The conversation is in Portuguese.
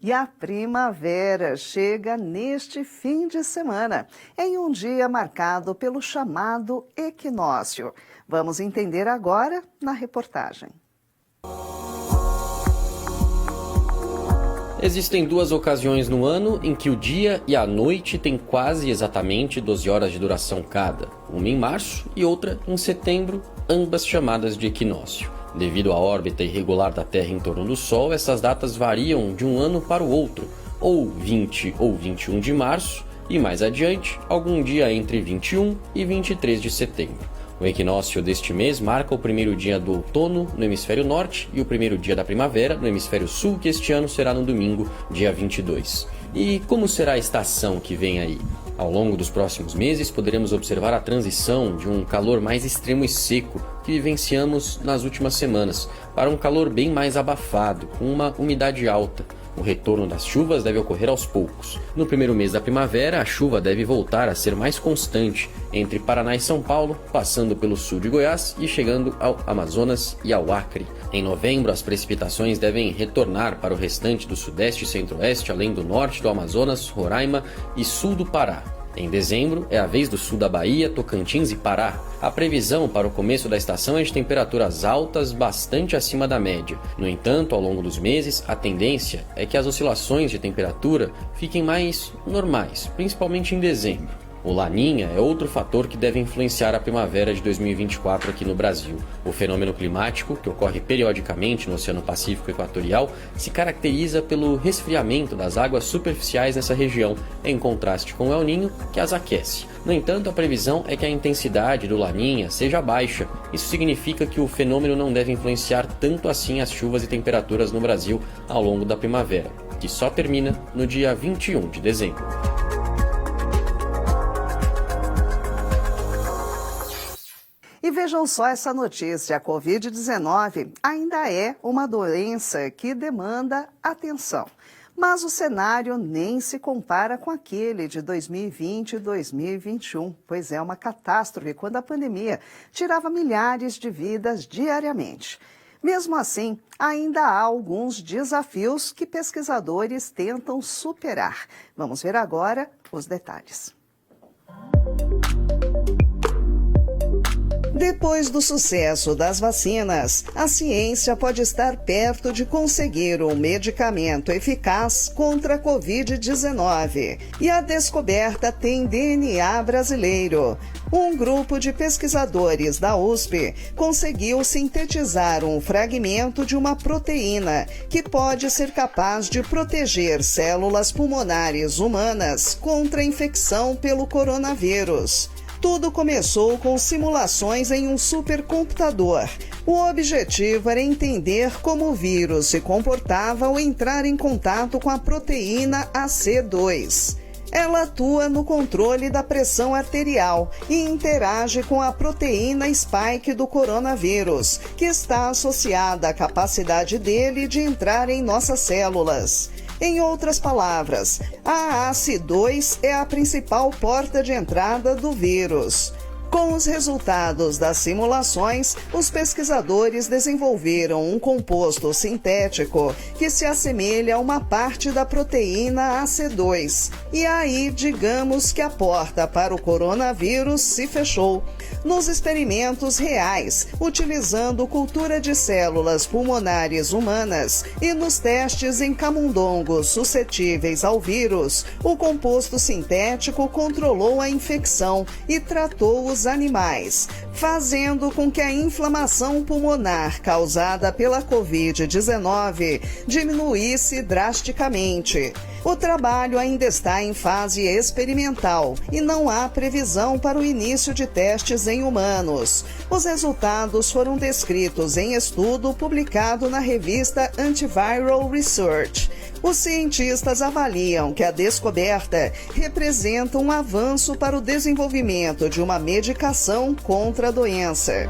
E a primavera chega neste fim de semana, em um dia marcado pelo chamado equinócio. Vamos entender agora na reportagem. Existem duas ocasiões no ano em que o dia e a noite têm quase exatamente 12 horas de duração cada, uma em março e outra em setembro, ambas chamadas de equinócio. Devido à órbita irregular da Terra em torno do Sol, essas datas variam de um ano para o outro, ou 20 ou 21 de março, e mais adiante, algum dia entre 21 e 23 de setembro. O equinócio deste mês marca o primeiro dia do outono no hemisfério norte e o primeiro dia da primavera no hemisfério sul, que este ano será no domingo, dia 22. E como será a estação que vem aí? Ao longo dos próximos meses, poderemos observar a transição de um calor mais extremo e seco que vivenciamos nas últimas semanas, para um calor bem mais abafado, com uma umidade alta. O retorno das chuvas deve ocorrer aos poucos. No primeiro mês da primavera, a chuva deve voltar a ser mais constante entre Paraná e São Paulo, passando pelo sul de Goiás e chegando ao Amazonas e ao Acre. Em novembro, as precipitações devem retornar para o restante do sudeste e centro-oeste, além do norte do Amazonas, Roraima e sul do Pará. Em dezembro, é a vez do sul da Bahia, Tocantins e Pará. A previsão para o começo da estação é de temperaturas altas bastante acima da média. No entanto, ao longo dos meses, a tendência é que as oscilações de temperatura fiquem mais normais, principalmente em dezembro. O Laninha é outro fator que deve influenciar a primavera de 2024 aqui no Brasil. O fenômeno climático, que ocorre periodicamente no Oceano Pacífico Equatorial, se caracteriza pelo resfriamento das águas superficiais nessa região, em contraste com o El Niño, que as aquece. No entanto, a previsão é que a intensidade do Laninha seja baixa. Isso significa que o fenômeno não deve influenciar tanto assim as chuvas e temperaturas no Brasil ao longo da primavera, que só termina no dia 21 de dezembro. E vejam só essa notícia, a Covid-19 ainda é uma doença que demanda atenção. Mas o cenário nem se compara com aquele de 2020 e 2021, pois é uma catástrofe quando a pandemia tirava milhares de vidas diariamente. Mesmo assim, ainda há alguns desafios que pesquisadores tentam superar. Vamos ver agora os detalhes. Depois do sucesso das vacinas, a ciência pode estar perto de conseguir um medicamento eficaz contra a Covid-19. E a descoberta tem DNA brasileiro. Um grupo de pesquisadores da USP conseguiu sintetizar um fragmento de uma proteína que pode ser capaz de proteger células pulmonares humanas contra a infecção pelo coronavírus. Tudo começou com simulações em um supercomputador. O objetivo era entender como o vírus se comportava ao entrar em contato com a proteína AC2. Ela atua no controle da pressão arterial e interage com a proteína spike do coronavírus, que está associada à capacidade dele de entrar em nossas células. Em outras palavras, a AC2 é a principal porta de entrada do vírus. Com os resultados das simulações, os pesquisadores desenvolveram um composto sintético que se assemelha a uma parte da proteína AC2. E aí, digamos que a porta para o coronavírus se fechou. Nos experimentos reais, utilizando cultura de células pulmonares humanas e nos testes em camundongos suscetíveis ao vírus, o composto sintético controlou a infecção e tratou os animais, fazendo com que a inflamação pulmonar causada pela Covid-19 diminuísse drasticamente. O trabalho ainda está em fase experimental e não há previsão para o início de testes em humanos. Os resultados foram descritos em estudo publicado na revista Antiviral Research. Os cientistas avaliam que a descoberta representa um avanço para o desenvolvimento de uma medicação contra a doença.